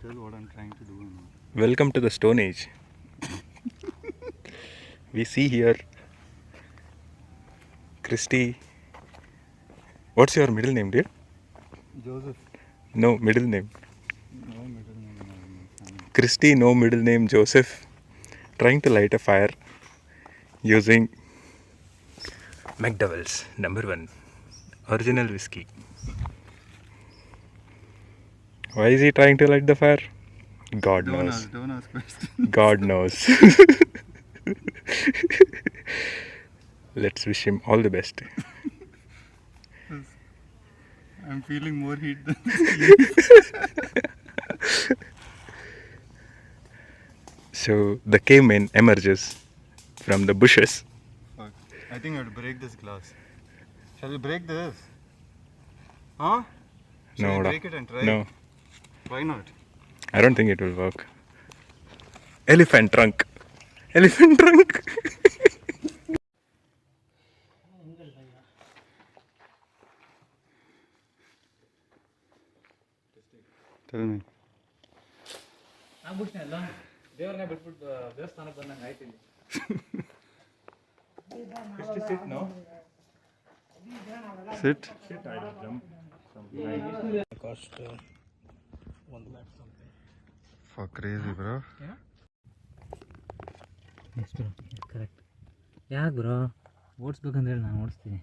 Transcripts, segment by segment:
tell what I'm trying to do. Welcome to the Stone Age. We see here Christy. What's your middle name, dear? Joseph. No middle name. No middle name in my family. Christy, no middle name, Joseph. Trying to light a fire using McDowell's #1 original whiskey. Why is he trying to light the fire? God knows. Don't ask questions. God knows. Let's wish him all the best. I'm feeling more heat than So the caveman emerges from the bushes. Fuck. I think I have to break this glass. Shall we break this? Huh? Shall No, we da. break it and try? No, Why not? I don't think it will work. Elephant trunk. Elephant trunk. Tell me. ಆಗ್ಬಿಟ್ನಲ್ಲ ದೇವ್ರನ್ನೇ ಬಿಟ್ಬಿಟ್ಟು ದೇವಸ್ಥಾನಕ್ಕೆ ಬಂದಂಗೆ ಆಯ್ತು ಇಲ್ಲಿ. Sit. Cost 1 lakh something. Fuck crazy, bro. ಎಷ್ಟು correct. ಯಾಕೆ bro ಓಡಿಸ್ಬೇಕಂದ್ರೆ ನಾನು ಓಡಿಸ್ತೀನಿ.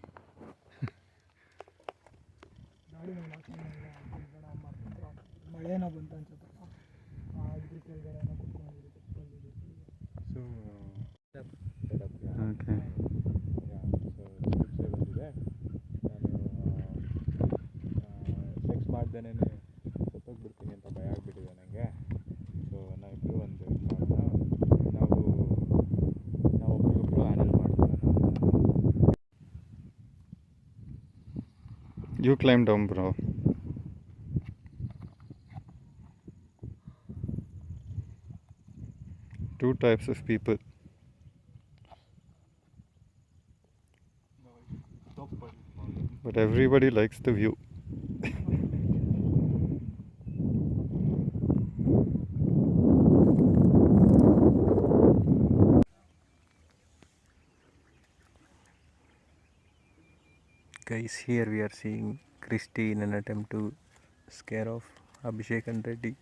ಮಳೆನೋ ಬಂತು ಅನ್ಸುತ್ತಪ್ಪ ಅದ್ರ ಕೆಳಗಡೆ ಕುತ್ಕೊಂಡಿರುತ್ತೆ. Okay. ಸೆಕ್ಸ್ ಮಾಡ್ದೇನೆ ಸತ್ತೋಗ್ಬಿಡ್ತೀನಿ ಅಂತ ಭಯ ಆಗ್ಬಿಟ್ಟಿದೆ ನನಗೆ. ಸೊ ನಾವಿಬ್ಬರು ಒಂದು ನಾವು ಒಬ್ರಿಗೊಬ್ರು ಹ್ಯಾಂಡಲ್ ಮಾಡ್ಕೊಳ್ಳೋಣ. You climb down, bro. Two types of people. But everybody likes the view. Guys, here we are seeing Christy in an attempt to scare off Abhishek and Reddy.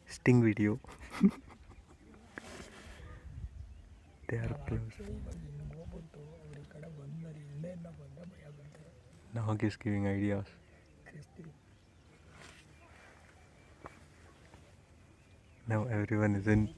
Sting video. They are close. Nahag is giving ideas. Now everyone is in.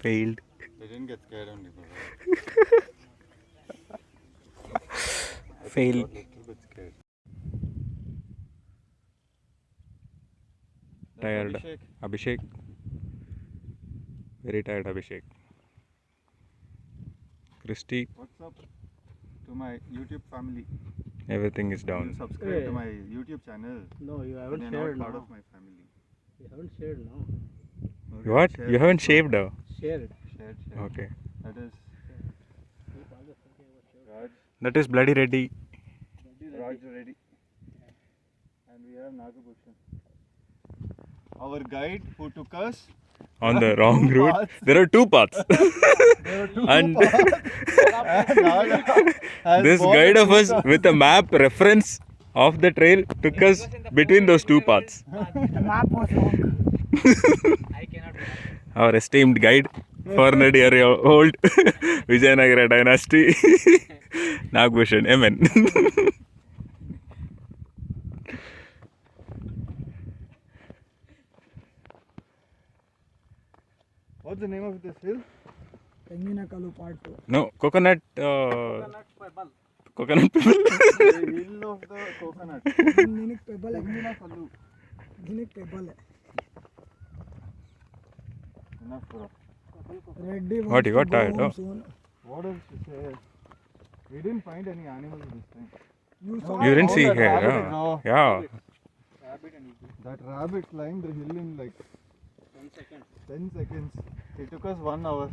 Failed. They didn't get scared on me, bro. Fail. Little bit scared. Tired. Abhishek. Abhishek. Very tired Abhishek. Christy. What's up to my YouTube family? Everything is You down. subscribe to my YouTube channel. No, you And haven't you're shared not part now. of my family. You haven't shared now. Okay, What? share You haven't this shaved? Shared. one. Shared. Okay. That is Raj. That is bloody ready. Raj ready. And we have Nagabhushan. Our guide who took us On the wrong two route. paths. There are two paths. There were two And paths. And Naga has this bought guide the of two us paths. with a map reference of the trail took us between those two paths. I cannot. Our esteemed guide, 400-year-old Vijayanagara dynasty, Nagbhushan. Amen. What's the name of this hill? ತೆಂಗಿನಕಾಲು part 2. No, coconut. Coconut pebble. The hill of the coconut. ನಿನಗೆ pebble Kallu. ನಿನಗೆ pebble Enough, bro. Reddy What you got tired, oh? What else to say? We didn't find any animals this time. You saw You didn't see that here. rabbit, Yeah. bro. Yeah. That rabbit climbed the hill in like 10 seconds. It took us 1 hour.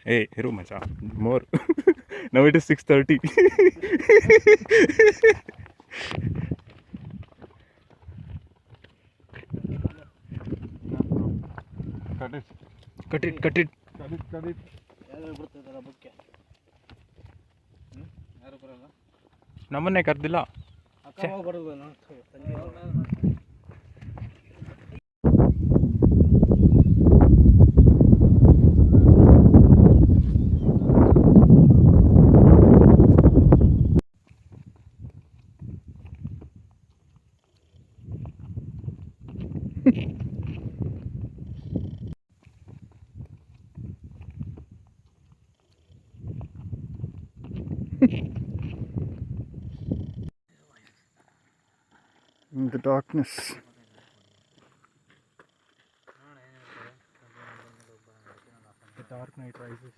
Hey, Hero Macha, more. Now it is 6:30. Cut it. Cut it, cut it. Cut it, cut it. ಯಾರು ಬರಲ್ಲ ನಮ್ಮನ್ನೇ ಕರ್ದಿಲ್ಲ. ಅಕ್ಕ ಹೋಗ್ಬಾರ್ದು In the darkness. The dark night rises.